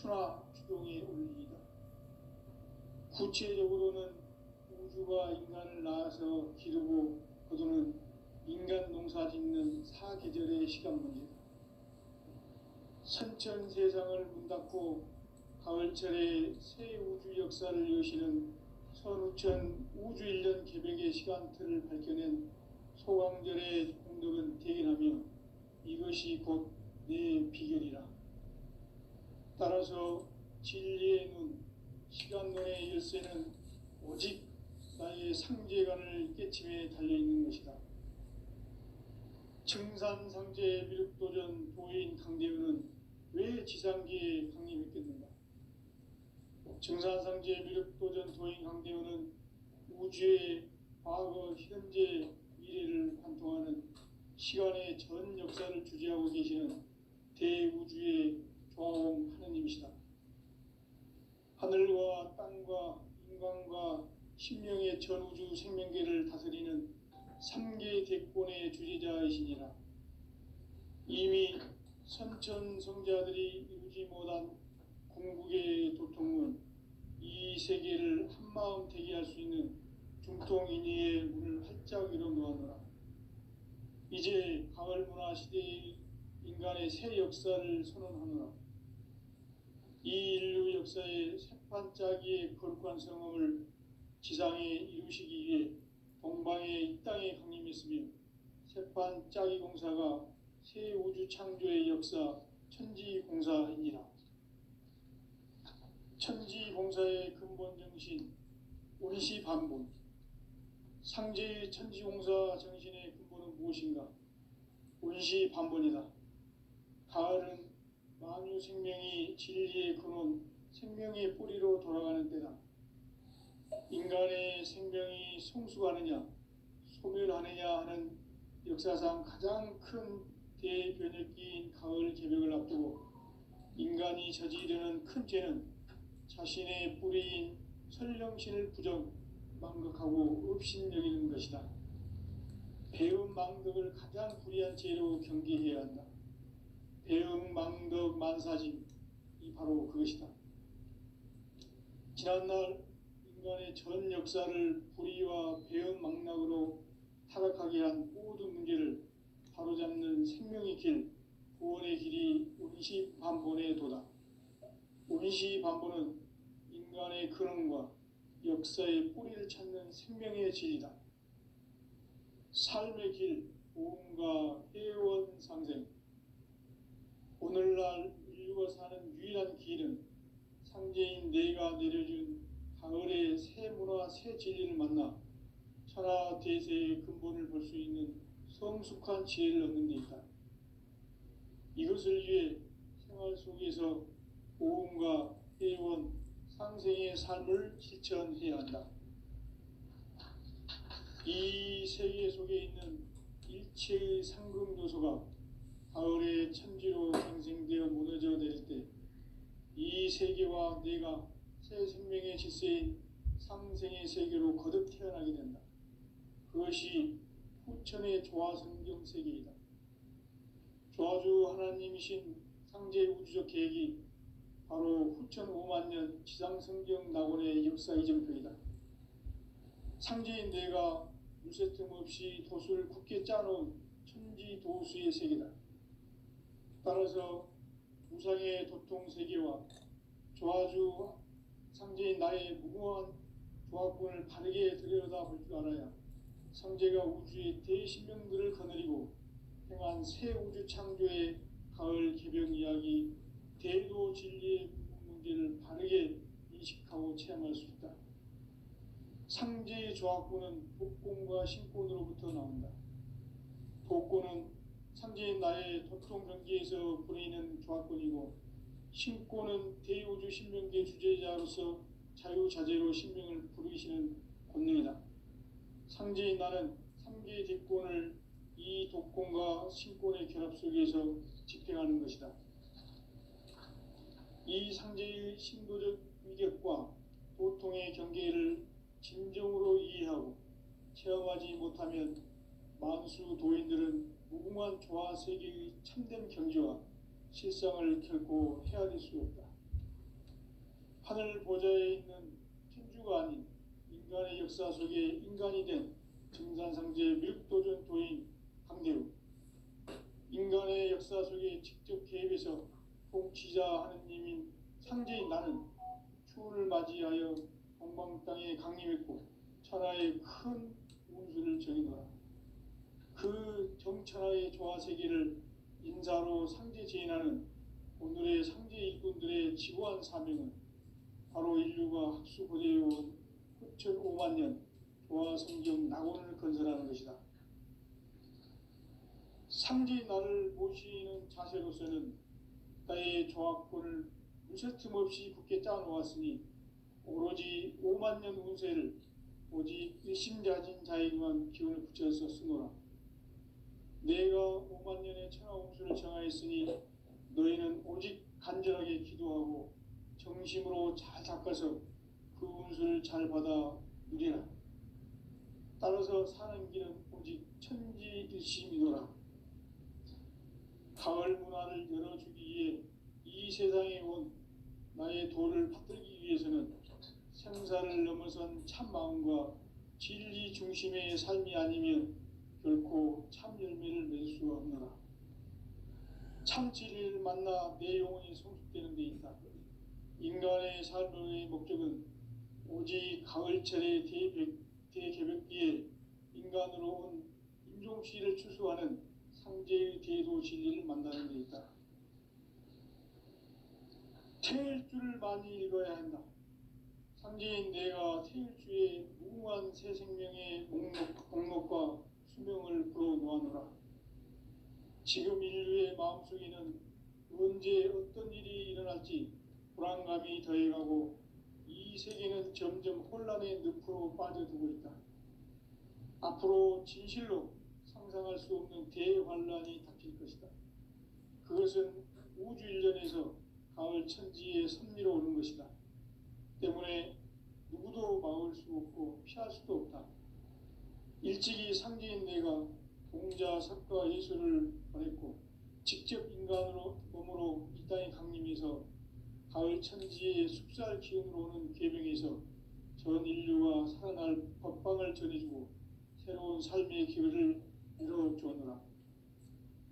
순화 주동에 올리이다. 구체적으로는 우주가 인간을 낳아서 기르고 거두는 인간 농사 짓는 사계절의 시간 문제다. 선천 세상을 문 닫고 가을철에 새 우주 역사를 여시는 선우천 우주일년 개백의 시간틀을 밝혀낸 소강절의 공덕은 대견하며 이것이 곧 내 비결이라. 따라서 진리의 눈, 시간론의 열쇠는 오직 나의 상제관을 깨침에 달려있는 것이다. 증산상제 미륵도전 도인 강대우는 왜 지상계에 강림했겠는가? 증산상제 미륵도전 도인 강대우는 우주의 과거, 현재, 미래를 관통하는 시간의 전 역사를 주재하고 계시는 대우주의 조화홍 하느님이시다. 하늘과 땅과 인간과 신명의 전우주 생명계를 다스리는 3개 대권의 주재자이시니라. 이미 선천성자들이 이루지 못한 궁극의 도통은 이 세계를 한마음 되게 할 수 있는 중통인의의 문을 활짝 열어 놓았노라. 이제 가을문화 시대의 인간의 새 역사를 선언하노라. 이 인류 역사의 새판짜기의 거룩한 성험을 지상에 이루시기 위해 동방의 이 땅에 강림했으며 새판짜기 공사가 새 우주 창조의 역사 천지공사이니라. 천지공사의 근본 정신 운시반본. 상제의 천지공사 정신의 근본은 무엇인가? 운시반본이다. 가을은 만유 생명이 진리의 근원, 생명의 뿌리로 돌아가는 때다. 인간의 생명이 성숙하느냐, 소멸하느냐 하는 역사상 가장 큰 대변혁기인 가을 개벽을 앞두고 인간이 저지르는 큰 죄는 자신의 뿌리인 설령신을 부정, 망극하고 업신여기는 것이다. 배음 망덕을 가장 불의한 죄로 경계해야 한다. 배음 망덕 만사짐이 바로 그것이다. 지난날 인간의 전 역사를 불의와 배음 망락으로 타락하게 한 모든 문제를 바로잡는 생명의 길, 구원의 길이 운시반본의 도다. 운시반본은 인간의 근원과 역사의 뿌리를 찾는 생명의 진리다. 삶의 길, 보험과 회원 상생. 오늘날 인류가 사는 유일한 길은 상제인 내가 내려준 가을의 새 문화, 새 진리를 만나 천하 대세의 근본을 볼 수 있는 성숙한 지혜를 얻는 데 있다. 이것을 위해 생활 속에서 보험과 회원, 상생의 삶을 실천해야 한다. 이 세계 속에 있는 일체의 상금 요소가 가을의 천지로 생생되어 무너져 내릴 때 이 세계와 내가 새 생명의 질서인 상생의 세계로 거듭 태어나게 된다. 그것이 후천의 조화성경 세계이다. 조화주 하나님이신 상제 우주적 계획이 바로 후천 5만 년 지상성경 낙원의 역사 이정표이다. 상제인 내가 물새 틈 없이 도수를 굳게 짜놓은 천지도수의 세계다. 따라서 무상의 도통세계와 조화주 상제인 나의 무궁한 조합권을 바르게 들여다볼 줄 알아야 상제가 우주의 대신명들을 거느리고 행한 새 우주 창조의 가을 개벽 이야기 대도 진리의 문제를 바르게 인식하고 체험할 수 있다. 상제의 조합권은 복권과 신권으로부터 나온다. 복권은 상제인 나의 도통 경계에서 보내는 조합권이고 신권은 대우주 신명계 주제자로서 자유자재로 신명을 부르시는 권능이다. 상제인 나는 3개 대권을 이 독권과 신권의 결합 속에서 집행하는 것이다. 이 상제의 신도적 위력과 도통의 경계를 진정으로 이해하고 체험하지 못하면 만수 도인들은 무궁한 조화 세계의 참된 경지와 실상을 결코 헤아릴 수 없다. 하늘 보좌에 있는 천주가 아닌 인간의 역사 속에 인간이 된 증산상제 미륵도전 도인 강대우, 인간의 역사 속에 직접 개입해서 통치자 하느님인 상제인 나는 추운을 맞이하여 동방 땅에 강림했고 천하의 큰 운수를 정의노라. 그 정천하의 조화세계를 인사로 상제 제인하는 오늘의 상제 일꾼들의 지고한 사명은 바로 인류가 학수고대해온 후천 5만 년 조화성경 낙원을 건설하는 것이다. 상제인 나를 모시는 자세로서는 나의 조화권을 무쇠틈 없이 굳게 짜놓았으니 오로지 5만 년 운세를 오직 일심자진 자에게만 기운을 붙여서 쓰노라. 내가 5만 년의 천하 운수를 정하였으니 너희는 오직 간절하게 기도하고 정심으로 잘 닦아서 그 운수를 잘 받아 누리라. 따라서 사는 길은 오직 천지일심이노라. 가을 문화를 열어주기 위해 이 세상에 온 나의 도를 받들기 위해서는 생사를 넘어선 참 마음과 진리 중심의 삶이 아니면 결코 참 열매를 맺을 수가 없노라. 참 진리를 만나 내 영혼이 성숙되는 데 있다. 인간의 삶의 목적은 오직 가을철의 대개벽기에 인간으로 온 임종시를 추수하는 상제의 대도 진리를 만나는 데 있다. 태일주를 많이 읽어야 한다. 상제인 내가 태일주의 무궁한 새 생명의 목록과 수명을 불어놓아노라. 지금 인류의 마음속에는 언제 어떤 일이 일어날지 불안감이 더해가고 이 세계는 점점 혼란의 늪으로 빠져들고 있다. 앞으로 진실로 상상할 수 없는 대환란이 닥칠 것이다. 그것은 우주 일련에서 가을 천지에 선미로 오는 것이다. 때문에 누구도 막을 수 없고 피할 수도 없다. 일찍이 상제인 내가 공자, 석가, 예수를 보냈고 직접 인간으로 몸으로 이 땅에 강림해서 가을 천지의 숲살 기운으로 오는 계명에서 전 인류가 살아날 법방을 전해주고 새로운 삶의 기회를 이뤄주었노라.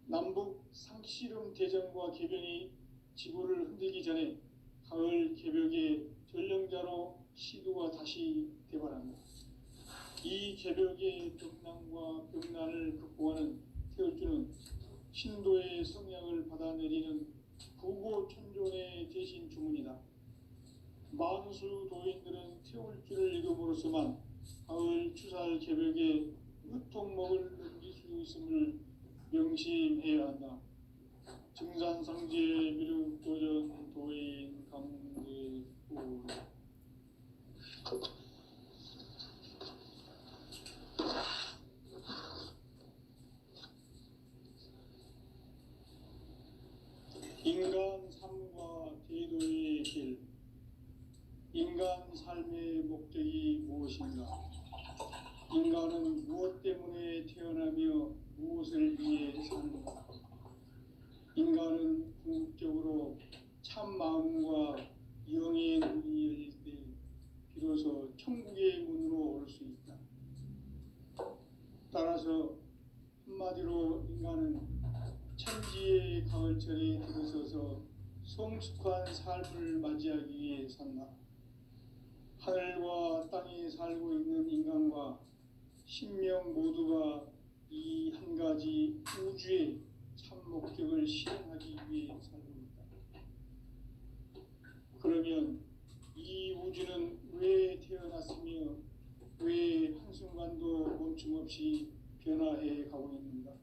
남북 상씨름 대전과 개병이 지구를 흔들기 전에 가을 개벽의 전령자로 시도가 다시 되발한다. 이 개벽의 병난과 병난을 극복하는 태울주는 신도의 성향을 받아내리는 부고천존의 대신 주문이다. 만수 도인들은 태울주를 읽음으로써만 가을 추살 개벽의 으통목을 넘길 수 있음을 명심해야 한다. 증산상제 미륵도전 도인 강대우. 인간 삶과 제도의 길. 인간 삶의 목적이 무엇인가? 인간은 무엇 때문에 태어나며 무엇을 위해 사는가? 인간은 궁극적으로 참 마음과 영의 눈이 열릴 때 비로소 천국의 문으로 올 수 있다. 따라서 한마디로 인간은 천지의 가을철에 들어서서 성숙한 삶을 맞이하기 위해 산다. 하늘과 땅에 살고 있는 인간과 신명 모두가 이 한 가지 우주의 참 목적을 실현하기 위해 살고 있다. 그러면 이 우주는 왜 태어났으며 왜 한순간도 멈춤 없이 변화해 가고 있는가?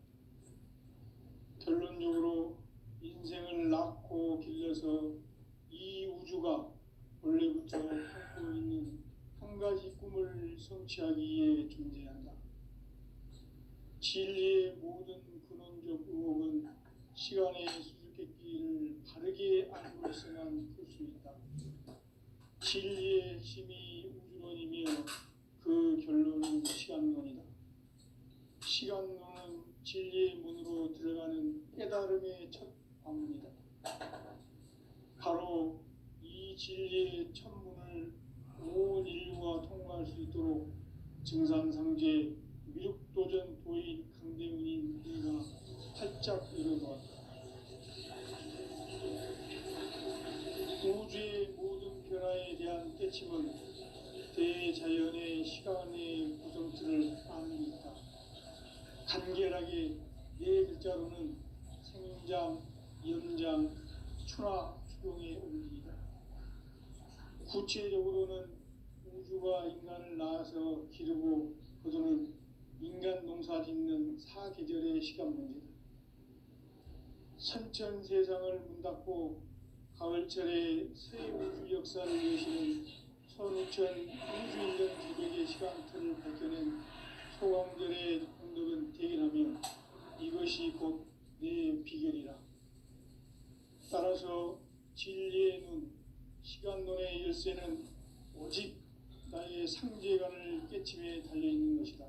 결론적으로 인생을 낳고 길러서 이 우주가 원래부터 품고 있는 한 가지 꿈을 성취하기 위해 존재한다. 진리의 모든 근원적 의혹은 시간의 수수께끼를 바르게 알고 있어만 풀 수 있다. 진리의 핵심이 우주론이며 그 결론은 시간론이다. 시간론은 진리의 문으로 들어가는 깨달음의 첫 관문이다. 바로 이 진리의 천문을 온 인류가 통과할 수 있도록 증산상제 미륵도전 도인 강대훈인 그가 활짝 열어놓았다. 우주의 모든 변화에 대한 깨침은 대자연의 시간의 구성틀을 아는 있다. 간결하게 네 글자로는 생장, 연장, 추나 추동의 원리이다. 구체적으로는 우주가 인간을 낳아서 기르고 거두는 인간 농사 짓는 사계절의 시간 문제다. 선천 세상을 문닫고 가을철에 새 우주 역사를 여시는 15,000 우주인전 기백의 시간틀을 밝혀낸 소광절의 공덕은 대견하며 이것이 곧 내 비결이라. 따라서 진리의 눈, 시간론의 열쇠는 오직 나의 상제관을 깨침에 달려있는 것이다.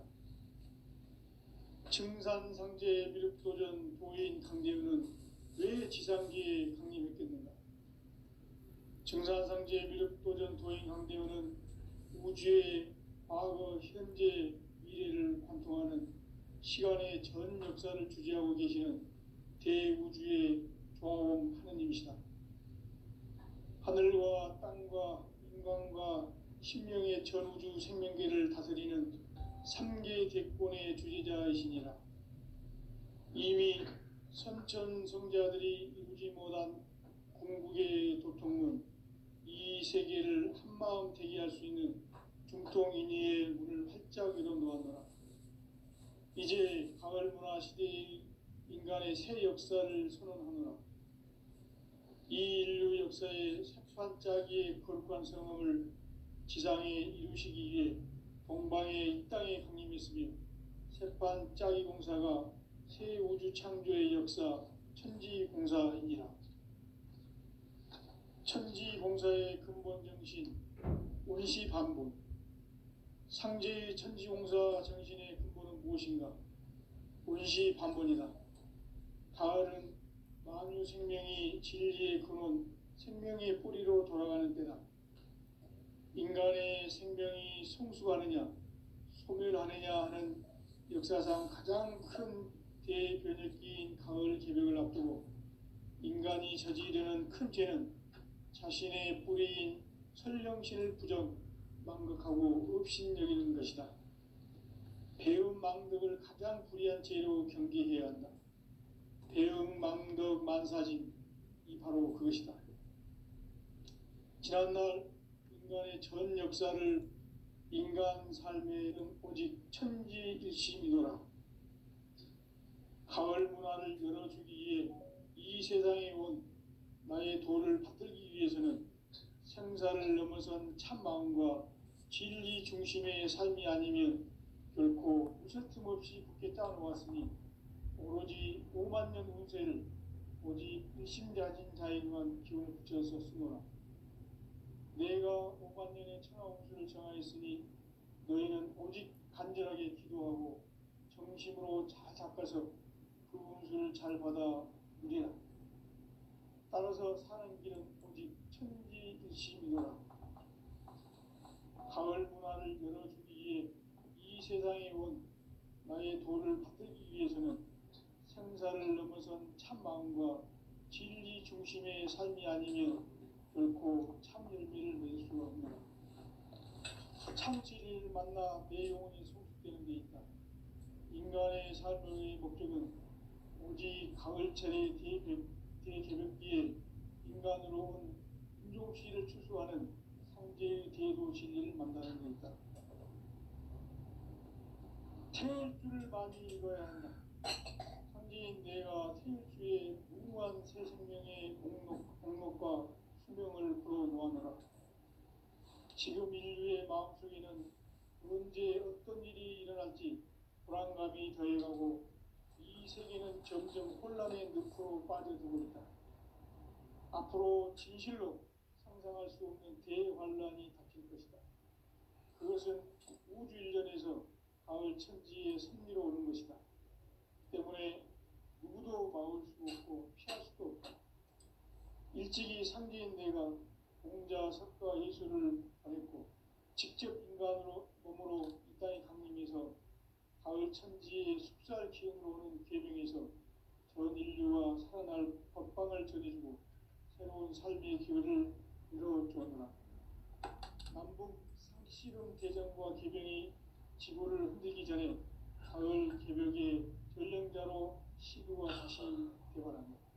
증산상제 미륵도전 도인 강대훈은 왜 지상기에 강림했겠는가? 증산상제 미륵도전 도인 강대훈은 우주의 과거, 현재, 미래를 관통하는 시간의 전 역사를 주재하고 계시는 대우주의 조화원 하느님이시다. 하늘과 땅과 인간과 신명의 전우주 생명계를 다스리는 3계 대권의 주재자이시니라. 이미 선천성자들이 이루지 못한 궁극의 도통문, 이 세계를 한마음 대기할 수 있는 중통인의의 문을 활짝 열어놓았노라. 이제 가을 문화 시대의 인간의 새 역사를 선언하노라. 이 인류 역사의 새판짜기의 거룩한 성험을 지상에 이루시기 위해 동방의 이 땅에 강림했으며 새판짜기 공사가 새 우주 창조의 역사 천지공사이니라. 천지공사의 근본 정신 운시반본. 상제의 천지공사 정신의 근본은 무엇인가? 운시반본이다. 가을은 만유 생명이 진리의 근원, 생명의 뿌리로 돌아가는 때다. 인간의 생명이 성숙하느냐, 소멸하느냐 하는 역사상 가장 큰 대변혁기인 가을 개벽을 앞두고 인간이 저지르는 큰 죄는 자신의 뿌리인 설령신을 부정, 망극하고 업신여기는 것이다. 배움 망덕을 가장 불의한 죄로 경계해야 한다. 배움 망덕 만사진, 이 바로 그것이다. 지난날 인간의 전 역사를 인간 삶에는 오직 천지일심이노라. 가을 문화를 열어주기 위해 이 세상에 온 나의 도를 받들기 위해서는 생사를 넘어선 참마음과 진리 중심의 삶이 아니면 결코 무설틈 없이 굳게 짜놓았으니 오로지 5만 년 운세를 오직 일심자진 자에게만 기운을 붙여서 쓰노라. 내가 5만 년의 천하운수를 정하였으니 너희는 오직 간절하게 기도하고 정심으로 잘 닦아서 그 운수를 잘 받아 누리라. 따라서 사는 길은 오직 천지일심이노라. 가을 문화를 열어주기 위해 이 세상에 온 나의 도를 받들기 위해서는 생사를 넘어선 참마음과 진리 중심의 삶이 아니면 결코 참 열매를 맺을 수가 없노라. 참 진리를 만나 내 영혼이 성숙되는 데 있다. 인간의 삶의 목적은 오직 가을철의 대개벽기에 인간으로 온 인종시를 추수하는 상제의 대도 진리를 만나는 데 있다. 태일주를 많이 읽어야 한다. 상제인 내가 태일주의 무궁한 새 생명의 목록과 수명을 풀어놓아노라. 지금 인류의 마음속에는 언제 어떤 일이 일어날지 불안감이 더해가고 이 세계는 점점 혼란의 늪으로 빠져들고 있다. 앞으로 진실로 상상할 수 없는 대환란이 닥칠 것이다. 그것은 우주 일전에서 가을 천지의 섭리로 오는 것이다. 때문에 누구도 막을 수 없고 피할 수도 없다. 일찍이 상제인 내가 공자 천지와 석과 예수를 보냈고 직접 인간으로 몸으로 이 땅에 강림해서 가을 천지의 숲살 기운으로 오는 계명에서 전 인류와 살아날 법방을 전해주고 새로운 삶의 기회를 이뤄주었노라. 남북 상씨름 대전과 계명이 지구를 흔들기 전에 가을 개벽의 전령자로 시구가 다시 개발합니다.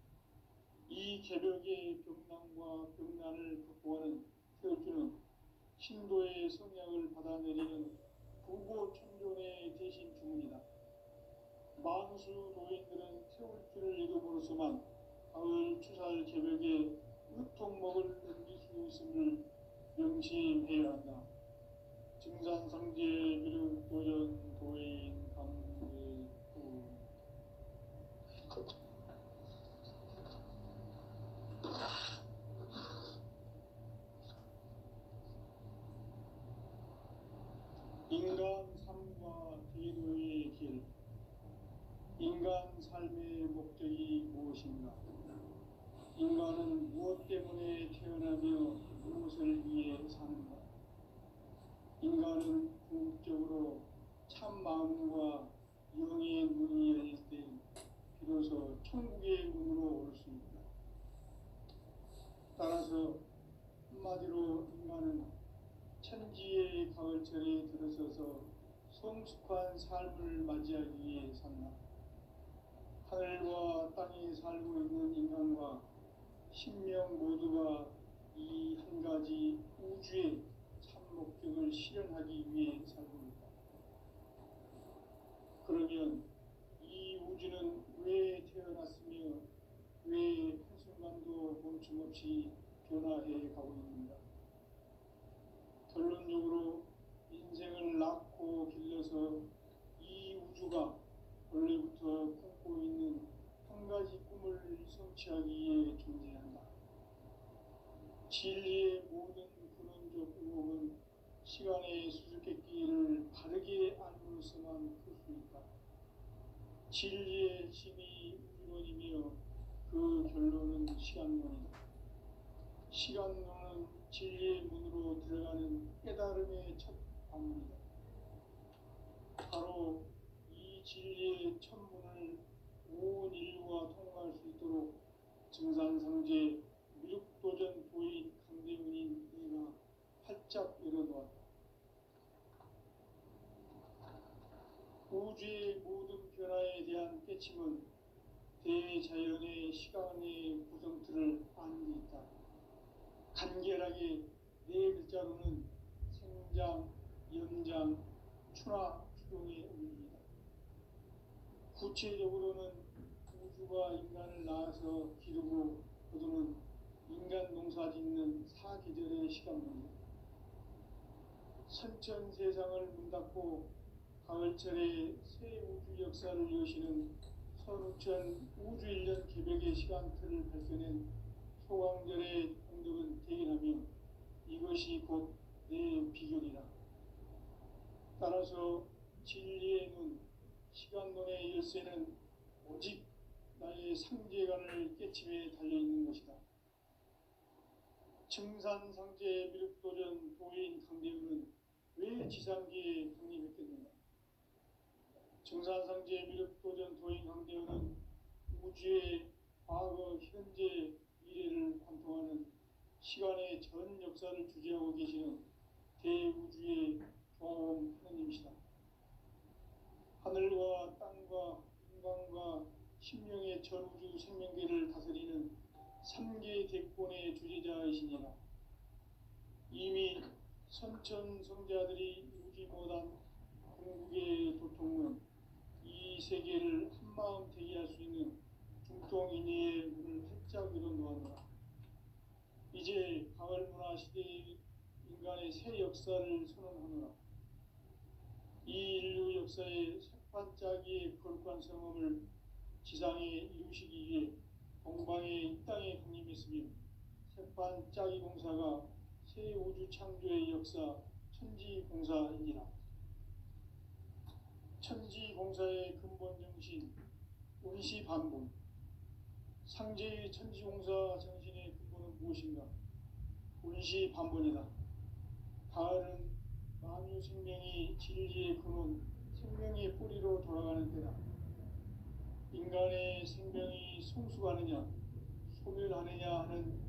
이 개벽의 병난과 병난을 극복하는 태울주는 신도의 성약을 받아내리는 부고천존의 대신 주문이다. 만수 도인들은 태울주를 읽음으로써만 가을 추살 개벽의 으통목을 넘길 수 있음을 명심해야 한다. 증산상제 미륵도전 도인 강대구 인간 삶과 대도의 길. 인간 삶의 목적이 무엇인가? 인간은 무엇 때문에 태어나며 무엇을 위해 사는가? 인간은 궁극적으로 참 마음과 영의 문이 열릴 때 비로소 천국의 문으로 올 수 있다. 따라서 한마디로 인간은 천지의 가을철에 들어서서 성숙한 삶을 맞이하기 위해 산다. 하늘과 땅에 살고 있는 인간과 신명 모두가 이 한 가지 우주의 참 목적을 실현하기 위해 살고 있다. 그러면 이 우주는 왜 태어났으며 왜 한순간도 멈춤없이 변화해 가고 있는가? 결론적으로 인생을 낳고 길러서 이 우주가 원래부터 품고 있는 한 가지 꿈을 성취하기 위해 존재한다. 진리의 모든 근원적 의혹은 시간의 수수께끼를 바르게 알므로써만 풀 수 있다. 진리의 힘이 우주론이며 그 결론은 시간론이다. 시간론은 진리의 문으로 들어가는 깨달음의 첫 방문이다. 바로 이 진리의 첫 문을 온 인류가 통과할 수 있도록 증산상제 미륵도전 도인 강대문인 내가 활짝 열어놓았다. 우주의 모든 변화에 대한 깨침은 대자연의 시간의 구성틀을 아는 데 있다. 간결하게 네 글자로는 생장, 연장, 추나 추동의 의미이다. 구체적으로는 우주가 인간을 낳아서 기르고 거두는 인간 농사 짓는 사계절의 시간입니다. 선천 세상을 문 닫고 가을철에 새 우주 역사를 여시는 선우천 우주 1년 개벽의 시간틀을 밝혀낸 소강절의 공덕은 대견하며 이것이 곧 내 비결이라. 따라서 진리의 눈, 시간론의 열쇠는 오직 나의 상제관을 깨침에 달려있는 것이다. 증산상제 미륵도전 도인 강대훈은 왜 지상계에 강림했겠는가? 증산상제 미륵도전 도인 강대훈은 우주의 과거, 현재, 미래를 관통하는 시간의 전 역사를 주재하고 계시는 대우주의 종엄 하느님이시다. 하늘과 땅과 인간과 심령의 전우주 생명계를 다스리는 3계 대권의 주제자이시니라. 이미 선천성자들이 이루지 못한 궁극의 도통은 이 세계를 한마음 대기할 수 있는 중통인의의 문을 활짝 열어놓았노라. 이제 가을 문화 시대의 인간의 새 역사를 선언하노라. 이 인류 역사의 색반짝이의 거룩한 성험을 지상에 이루시기 위해 동방의 이 땅에 강림했으며 색반짝이 공사가 새 우주 창조의 역사 천지공사이니라. 천지공사의 근본 정신 운시반분. 상제의 천지공사 정신의 근본은 무엇인가? 운시 반본이다. 가을은 만유 생명이 진리의 근원, 생명의 뿌리로 돌아가는 때다. 인간의 생명이 성숙하느냐, 소멸하느냐 하는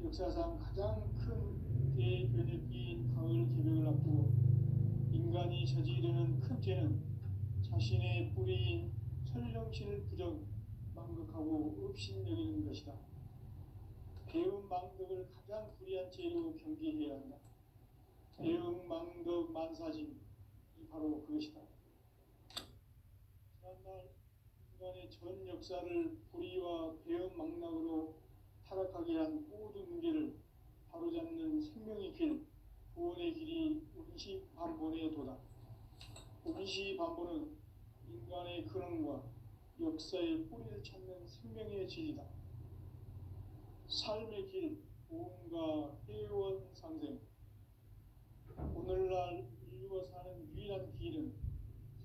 역사상 가장 큰 대변혁기인 가을 개벽을 앞두고 인간이 저지르는 큰 죄는 자신의 뿌리인 설령신을 부정, 망극하고 업신여기는 것이다. 배음 망덕을 가장 불의한 죄로 경계해야 한다. 배음 망덕 만사짐이 바로 그것이다. 지난날 인간의 전 역사를 불의와 배음 망락으로 타락하게 한 모든 문제를 바로잡는 생명의 길, 구원의 길이 운시 반본의 도다. 운시 반본은 인간의 근원과 역사의 뿌리를 찾는 생명의 진리다. 삶의 길, 보험과 회원 상생. 오늘날 인류가 사는 유일한 길은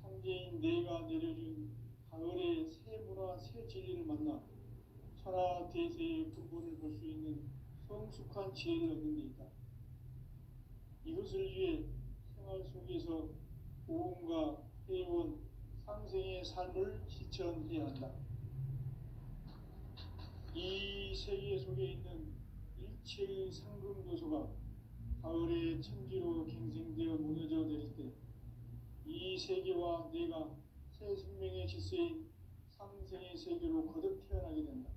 상제인 내가 내려준 가을의 새 문화, 새 진리를 만나 천하 대세의 근본을 볼 수 있는 성숙한 지혜를 얻는 데 있다. 이것을 위해 생활 속에서 보험과 회원, 상생의 삶을 실천해야 한다. 이 세계 속에 있는 일체의 상금 요소가 가을의 천지로 갱생되어 무너져 내릴 때 이 세계와 내가 새 생명의 질서인 상생의 세계로 거듭 태어나게 된다.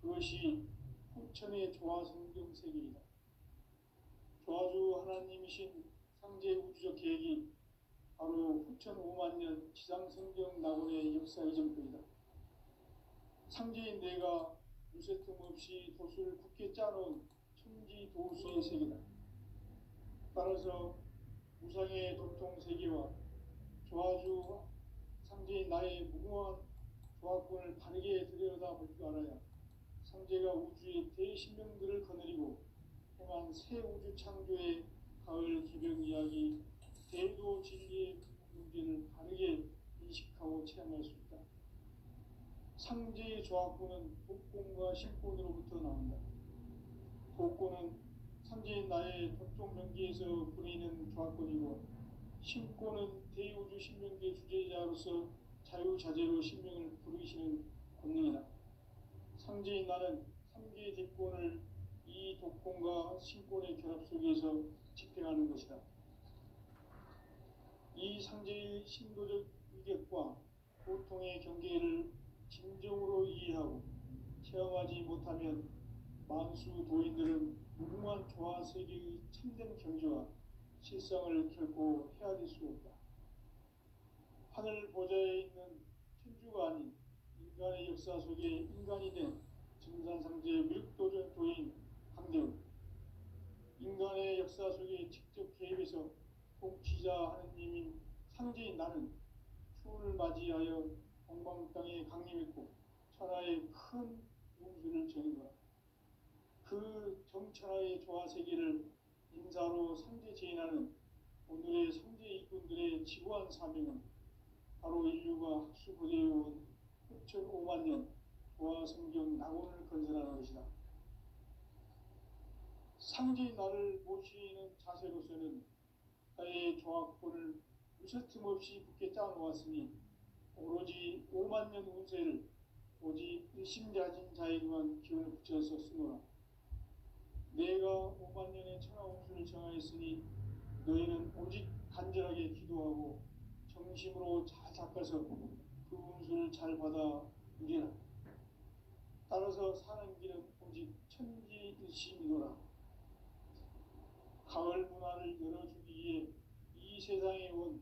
그것이 후천의 조화성경 세계이다. 조화주 하나님이신 상제 우주적 계획이 바로 후천 5만 년 지상성경 낙원의 역사 이전부이다. 상제인 내가 무쇠 틈 없이 도수를 굳게 짜놓은 천지 도수의 세계다. 따라서 무상의 도통 세계와 조화주 상제인 나의 무궁한 조화권을 바르게 들여다볼 줄 알아야 상제가 우주의 대신명들을 거느리고 행한 새 우주 창조의 가을 기병 이야기, 대도 진리의 문제를 바르게 인식하고 체험할 수 있다. 상제의 조화권은 복권과 신권으로부터 나온다. 복권은 상제인 나의 도통 명기에서 부리는 조화권이고, 신권은 대우주 신명계 주제자로서 자유자재로 신명을 부르시는 권능이다. 상제인 나는 3개의 대권을 이 독권과 신권의 결합 속에서 집행하는 것이다. 이 상제의 신도적 위격과 고통의 경계를 진정으로 이해하고 체험하지 못하면 만수 도인들은 무궁한 조화 세계의 참된 경지와 실상을 결코 헤아릴 수 없다. 하늘 보좌에 있는 천주가 아닌 인간의 역사 속에 인간이 된 증산상제 무력도전 도인 강대우, 인간의 역사 속에 직접 개입해서 통치자 하느님인 상제인 나는 추운을 맞이하여 동방 땅에 강림했고 천하의 큰 운수를 정한 거야. 그 정천하의 조화 세계를 인사로 상제 제인하는 오늘의 상제 일꾼들의 지구한 사명은 바로 인류가 학수고대해온 후천 5만 년 조화 성경 낙원을 건설하는 것이다. 상제인 나를 모시는 자세로서는 나의 조화권을 무쇠틈 없이 굳게 짜놓았으니 오로지 5만 년 운세를 오직 일심자진 자에게만 기운을 붙여서 쓰노라. 내가 5만 년의 천하 운수를 정하였으니 너희는 오직 간절하게 기도하고 정심으로 잘 닦아서 그 운수를 잘 받아 누리라. 따라서 사는 길은 오직 천지일심이노라. 가을 문화를 열어주기 위해 이 세상에 온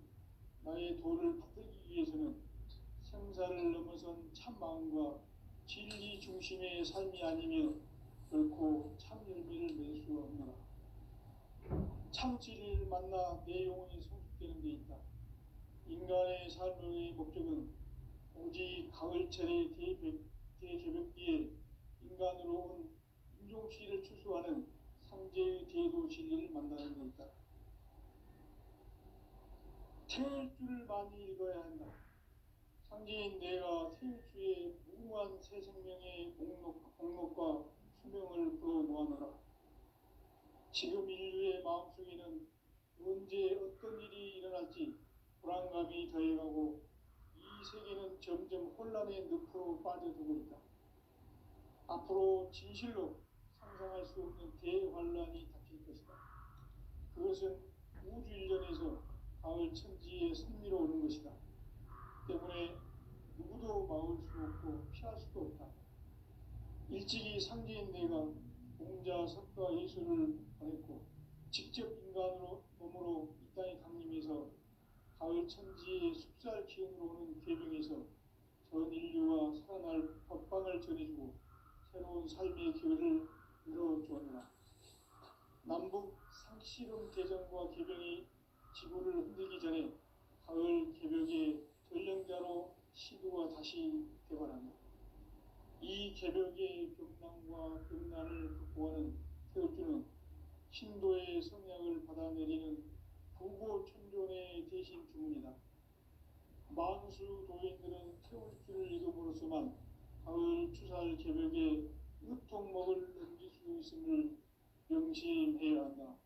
나의 도를 받들기 위해서는 생사를 넘어선 참 마음과 진리 중심의 삶이 아니면 결코 참 열매를 맺을 수가 없노라. 참 진리를 만나 내 영혼이 성숙되는 데 있다. 인간의 삶의 목적은 오직 가을철의 대개벽기에 인간으로 온 인종시를 추수하는 상제의 대도 진리를 만나는 데 있다. 태일주를 많이 읽어야 한다. 상제인 내가 태일주의 무궁한 새 생명의 공록과 수명을 불어 모아놓으라. 지금 인류의 마음속에는 언제 어떤 일이 일어날지 불안감이 더해가고 이 세계는 점점 혼란의 늪으로 빠져들고 있다. 앞으로 진실로 상상할 수 없는 대환란이 닥칠 것이다. 그것은 우주 일련에서 가을 천지의 섭리로 오는 것이다. 때문에 누구도 막을 수 없고 피할 수도 없다. 일찍이 상제인 내가 공자, 석가, 예수를 보냈고 직접 인간으로 몸으로 이 땅에 강림해서 가을 천지의 숲살 기운으로 오는 궤병에서 전 인류와 살아날 법방을 전해주고 새로운 삶의 기회를 열어주었노라. 남북 상씨름 대전과 개병이 지구를 흔들기 전에 가을 개벽의 전령자로 시도가 다시 개발한다. 이 개벽의 벽난과 벽난을 극복하는 태극주는 신도의 성약을 받아내리는 부고천존의 대신 주문이다. 만수 도인들은 태울주를 이름으로서만 가을 추살 개벽에 으통목을 넘길 수 있음을 명심해야 한다.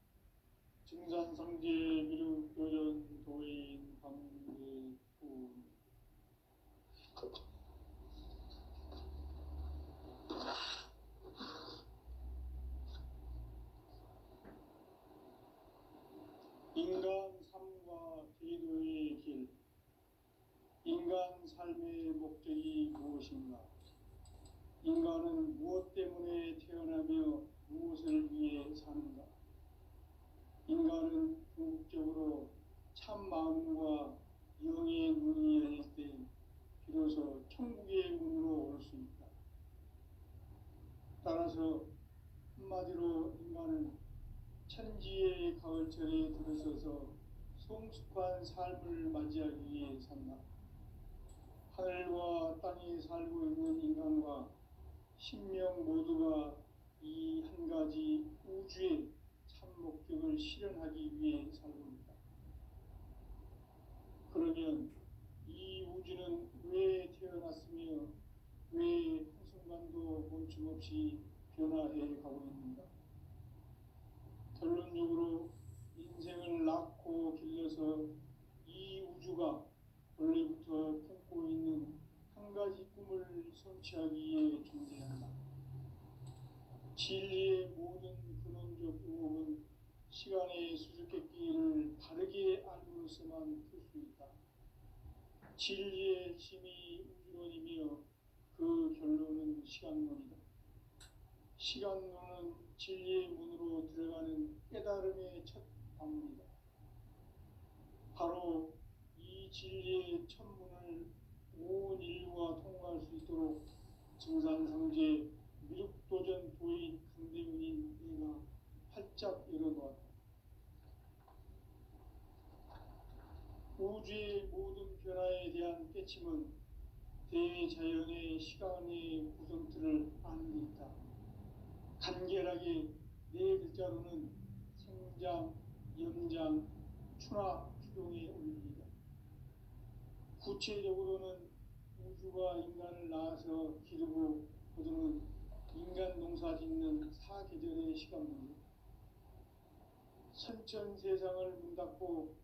증산상제 미륵교전 도인 강대군. 인간 삶과 기도의 길. 인간 삶의 목적이 무엇인가? 인간은 무엇 때문에 태어나며 무엇을 위해 사는가? 인간은 궁극적으로 참 마음과 영의 눈이 열릴 때 비로소 천국의 문으로 올 수 있다. 따라서 한마디로 인간은 천지의 가을철에 들어서서 성숙한 삶을 맞이하기 위해 산다. 하늘과 땅에 살고 있는 인간과 신명 모두가 이 한 가지 우주의 참 목적을 실현하기 위해 살고 있다. 그러면 이 우주는 왜 태어났으며 왜 한순간도 멈춤없이 변화해 가고 있는가? 결론적으로 인생을 낳고 길러서 이 우주가 원래부터 품고 있는 한 가지 꿈을 성취하기 위해 존재한다. 진리의 모든 근원적 의혹은 시간의 수수께끼를 바르게 알므로서만 풀 수 있다. 진리의 핵심이 우주론이며 그 결론은 시간론이다. 시간론은 진리의 문으로 들어가는 깨달음의 첫 방문이다. 바로 이 진리의 첫 문을 온 인류가 통과할 수 있도록 증산상제 미륵도전 도인 강대문인 내가 활짝 열어놓았다. 우주의 모든 변화에 대한 깨침은 대자연의 시간의 구성틀을 아는 데 있다. 간결하게 네 글자로는 생장, 염장, 추나 추동의 원리이다. 구체적으로는 우주가 인간을 낳아서 기르고 거두는 인간 농사 짓는 사계절의 시간문이다. 선천 세상을 문 닫고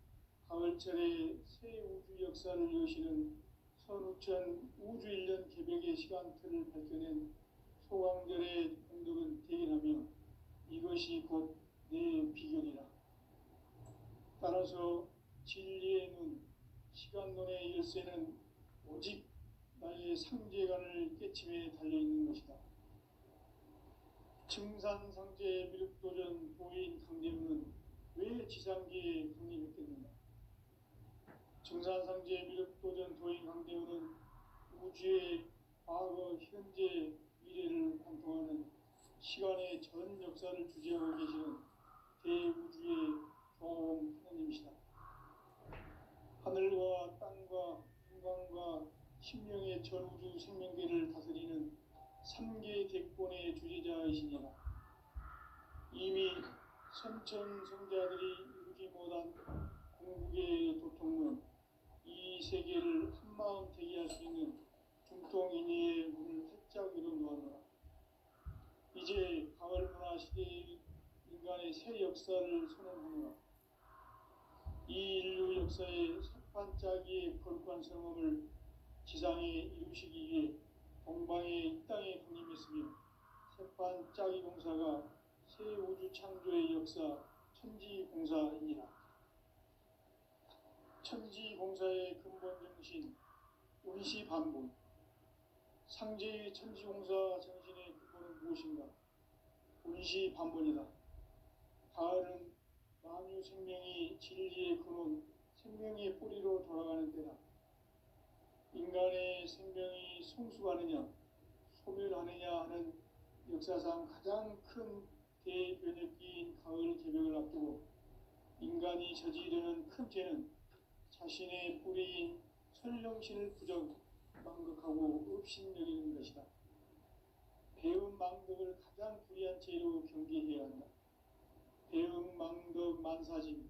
가을철에 새 우주 역사를 여시는 선우천 우주 1년 개벽의 시간틀을 밝혀낸 소강절의 공덕은 대견하며 이것이 곧 내 비결이라. 따라서 진리의 눈, 시간론의 열쇠는 오직 나의 상제관을 깨침에 달려있는 것이다. 증산상제 미륵도전 도인 강대문은 왜 지상계에 강림했겠는가? 증산상제 미륵도전 도인 강대문은 우주의 과거, 현재, 미래를 관통하는 시간의 전 역사를 주재하고 계시는 대우주의 조홍 하느님이시다. 하늘과 땅과 인간과 신명의 전우주 생명계를 다스리는 3개 대권의 주제자이시니라. 이미 선천성자들이 이루지 못한 궁극의 도통론, 이 세계를 한마음 되게 할 수 있는 중통인의의 문을 활짝 열어놓았노라. 이제 가을 문화 시대인 인간의 새 역사를 선언하노라. 이 인류 역사의 새반짝이의 거룩한 성험을 지상에 이루시기 위해 동방의 이 땅에 강림했으며 새반짝이 공사가 새 우주 창조의 역사 천지공사이니라. 천지공사의 근본 정신 운시반본. 상제의 천지공사 정신의 근본은 무엇인가? 운시반본이다. 가을은 만유 생명이 진리의 근원, 생명의 뿌리로 돌아가는 때다. 인간의 생명이 성숙하느냐, 소멸하느냐 하는 역사상 가장 큰 대변혁기인 가을 개벽을 앞두고 인간이 저지르는 큰 죄는 자신의 뿌리인 설령신을 망각하고 업신여기는 것이다. 배음 망덕을 가장 불의한 죄로 경계해야 한다. 배음 망덕 만사짐이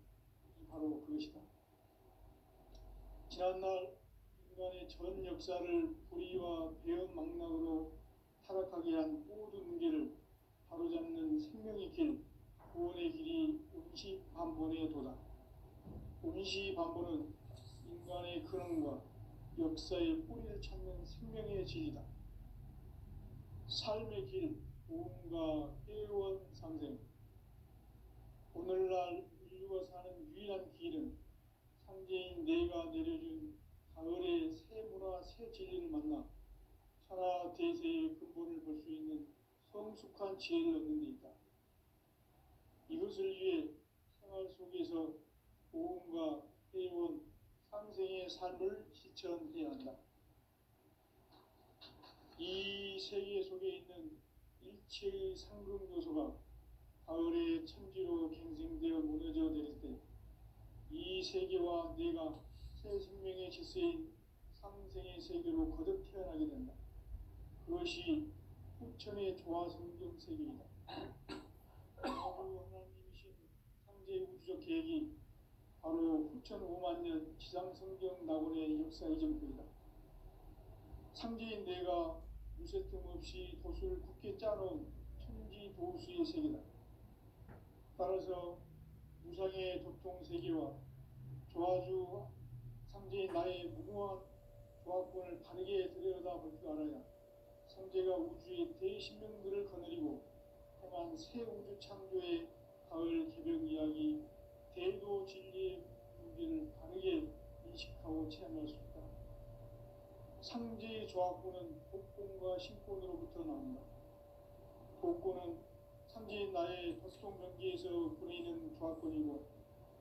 바로 그것이다. 지난날 인간의 전 역사를 불의와 배음 망락으로 타락하게 한 모든 문제를 바로잡는 생명의 길, 구원의 길이 운시반본의 도다. 운시반본은 인간의 근원과 역사의 뿌리를 찾는 생명의 질이다. 삶의 길, 보험과 회원 상생. 오늘날 인류가 사는 유일한 길은 상제인 내가 내려준 가을의 새 문화, 새 진리를 만나 천하 대세의 근본을 볼 수 있는 성숙한 지혜를 얻는 데 있다. 이것을 위해 생활 속에서 보험과 회원, 상생의 삶을 실천해야 한다. 이 세계 속에 있는 일체의 상금 요소가 가을의 천지로 갱생되어 무너져 내릴 때 이 세계와 내가 새 생명의 질서인 상생의 세계로 거듭 태어나게 된다. 그것이 후천의 조화성경 세계이다. 바로 하나님이신 상제의 우주적 계획이 바로 후천 5만 년 지상성경 낙원의 역사 이전부이다. 상제인 내가 무쇠틈 없이 도수를 굳게 짜놓은 천지 도수의 세계다. 따라서 무상의 도통 세계와 조화주 상제인 나의 무궁한 조화권을 바르게 들여다볼 줄 알아야 상제가 우주의 대신명들을 거느리고 행한 새 우주 창조의 가을 개벽 이야기 대도 진리의 문제를 바르게 인식하고 체험할 수 있다. 상제의 조화권은 복권과 신권으로부터 나온다. 복권은 상제인 나의 도통 경계에서 보내는 조화권이고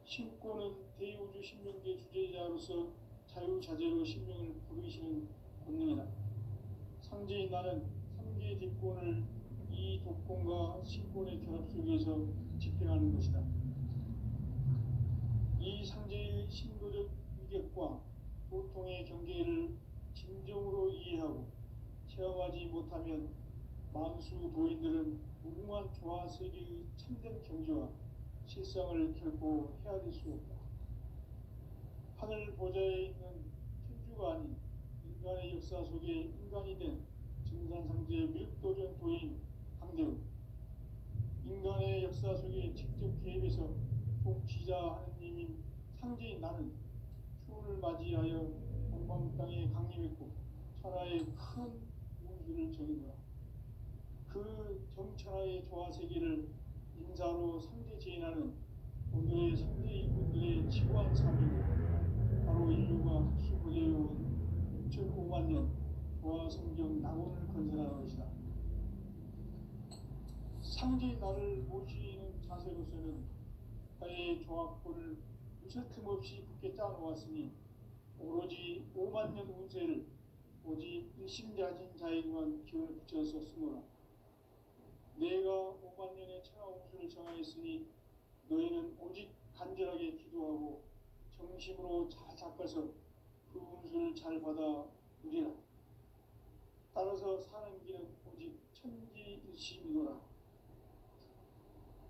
신권은 대우주 신명계 주제자로서 자유자재로 신명을 부르시는 권능이다. 상제인 나는 3개 뒷권을 이 독권과 신권의 결합 속에서 집행하는 것이다. 이 상제의 신도적 위격과 도통의 경계를 진정으로 이해하고 체험하지 못하면 만수 도인들은 무궁한 조화 세계의 참된 경지와 실상을 결코 헤아릴 수 없다. 하늘 보좌에 있는 천주가 아닌 인간의 역사 속에 인간이 된 증산상제의 밀도전 도인 강대우, 인간의 역사 속에 직접 개입해서 통치자 하느님인 상제인 나는 추운을 맞이하여 동방 땅에 강림했고 천하의 큰 운수를 적이노라. 그 정천하의 조화세계를 인사로 상제 제인하는 오늘의 상제 일꾼들의 지구한 삶이고 바로 인류가 수고되어온 6,5만 년 조화 성경 낙원을 건설하는 것이다. 상제의 나를 모시는 자세로서는 나의 조화권을 무쇠틈 없이 굳게 짜놓았으니 오로지 5만 년 운세를 오직 일심자진 자에게만 기운을 붙여서 쓰노라. 내가 5만 년의 천하 운수를 정하였으니 너희는 오직 간절하게 기도하고 정심으로 잘 닦아서 그 운수를 잘 받아 누리라. 따라서 사는 길은 오직 천지일심이노라.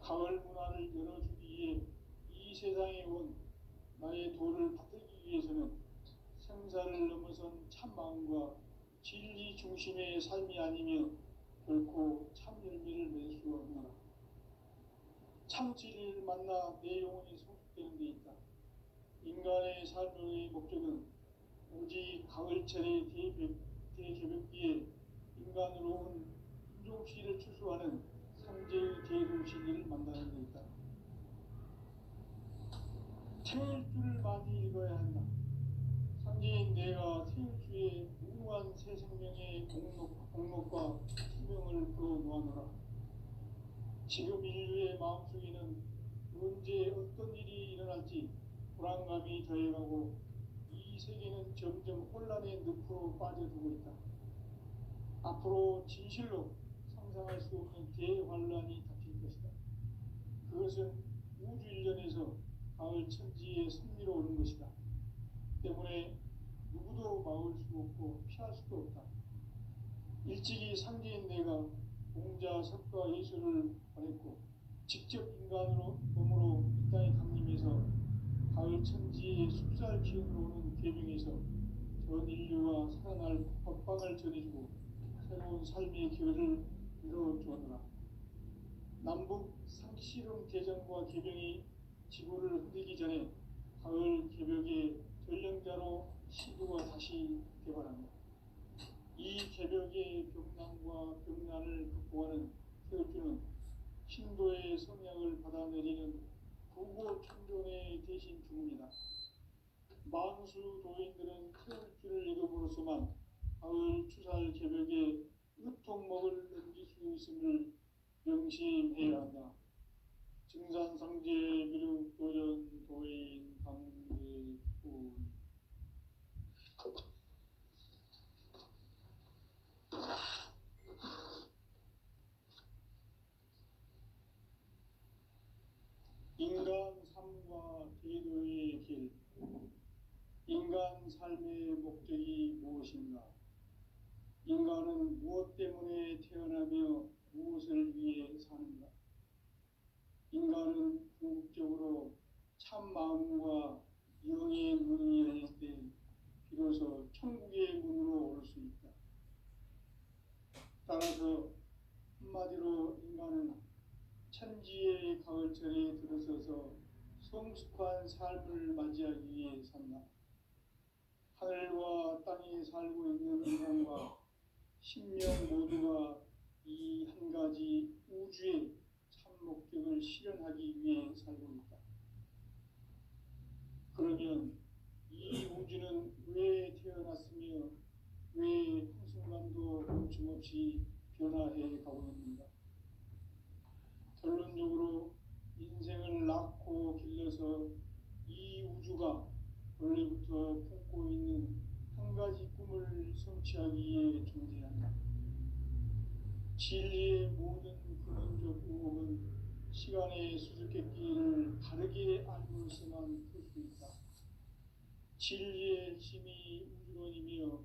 가을 문화를 열어주기 위해 이 세상에 온 나의 도를 받들기 위해서는 생사를 넘어선 참마음과 진리 중심의 삶이 아니며 결코 참 열매를 맺을 수 없노라. 참 진리를 만나 내 영혼이 성숙되는 데 있다. 인간의 삶의 목적은 오직 가을철의 대개벽기에 인간으로 온 인종시를 추수하는 상제의 대도 진리를 만나는 데 있다. 태일 줄을 많이 읽어야 한다. 상제인 내가 태일주의 무궁한 새 생명의 공목과 수명을 불어놓아노라. 지금 인류의 마음속에는 언제 어떤 일이 일어날지 불안감이 더해가고 이 세계는 점점 혼란의 늪으로 빠져들고 있다. 앞으로 진실로 상상할 수 없는 대환란이 닥칠 것이다. 그것은 우주 일련에서 가을 천지의 섭리로 오는 것이다. 때문에 누구도 막을 수 없고 피할 수도 없다. 일찍이 상제인 내가 공자, 석가, 예수를 보냈고 직접 인간으로 몸으로 이 땅에 강림해서 가을 천지의 숲살 기운으로 오는 계명에서 전 인류가 살아날 법방을 전해주고 새로운 삶의 기회를 이루어주었노라. 남북 상시름 대전과 계명이 지구를 흔들기 전에 가을 개벽의 전령자로 시구가 다시 개발합니다. 이 개벽의 병난과 병난을 극복하는 태극주는 신도의 성약을 받아내리는 구고 천존의 대신 주문이다. 만수 도인들은 태극주를 읽음으로써만 가을 추살 개벽에 으통목을 넘길 수 있음을 명심해야 한다. 증산상제 미륵도전 도인 강제군 인간 삶과 대도의 길. 인간 삶의 목적이 무엇인가? 인간은 무엇 때문에 태어나며 무엇을 위해 사는가? 인간은 궁극적으로 참 마음과 영의 문이 열릴 때 비로소 천국의 문으로 올 수 있다. 따라서 한마디로 인간은 천지의 가을철에 들어서서 성숙한 삶을 맞이하기 위해 산다. 하늘과 땅에 살고 있는 인간과 신명 모두가 이 한 가지 우주의 참 목적을 실현하기 위해 살고 있다. 그러면 이 우주는 왜 태어났으며 왜 한순간도 멈춤없이 변화해 가고 있는가? 결론적으로 인생을 낳고 길러서 이 우주가 원래부터 품고 있는 한 가지 꿈을 성취하기 위해 존재한다. 진리의 모든 근원적 의혹은 시간의 수수께끼를 다르게 알고서만 풀 수 있다. 진리의 힘이 우주론이며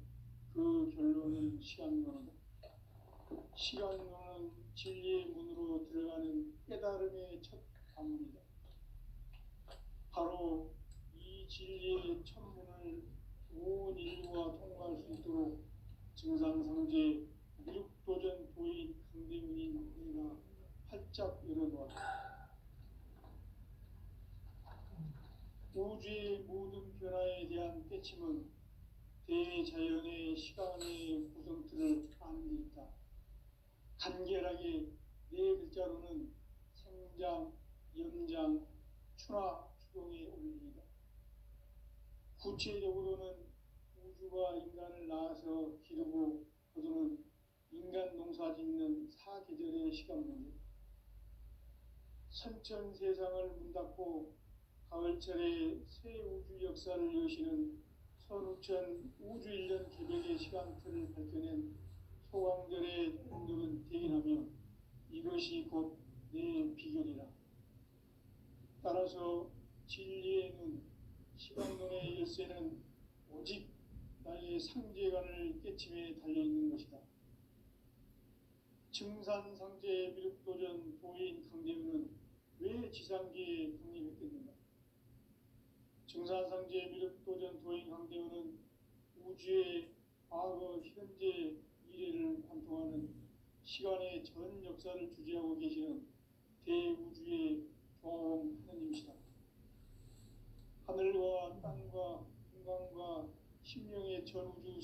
그 결론은 시간론이다. 시간론은 진리의 문으로 들어가는 깨달음의 첫 관문이다. 바로 이 진리의 천문을 온 인류가 통과할 수 있도록 증산상제 미륵도전 도인 강대문인 내가 활짝 열어놓았다. 우주의 모든 변화에 대한 깨침은 대자연의 시간의 구성틀을 아는 데 있다. 간결하게 네 글자로는 생장, 염장, 추나 추동의 원리이다. 구체적으로는 우주가 인간을 낳아서 기르고 거두는 인간 농사 짓는 사계절의 시간 문제. 선천 세상을 문 닫고 가을철에 새 우주 역사를 여시는 선우천 우주 일년 개벽의 시간틀을 밝혀낸 소강절의 운동은 대긴하며 이것이 곧 내 비결이라. 따라서 진리의 눈, 시간론의 열쇠는 오직 나의 상제관을 깨침에 달려있는 것이다. 증산상제 미륵도전 도인 강대우는 왜 지상계에 강림했겠는가? 증산상제 미륵도전 도인 강대우는 우주의 과거, 현재, 미래를 관통하는 시간의 전 역사를 주재하고 계시는 대우주의 좋아하는 하느님이시다. 하늘과 땅과 인간과 심령의 전 우주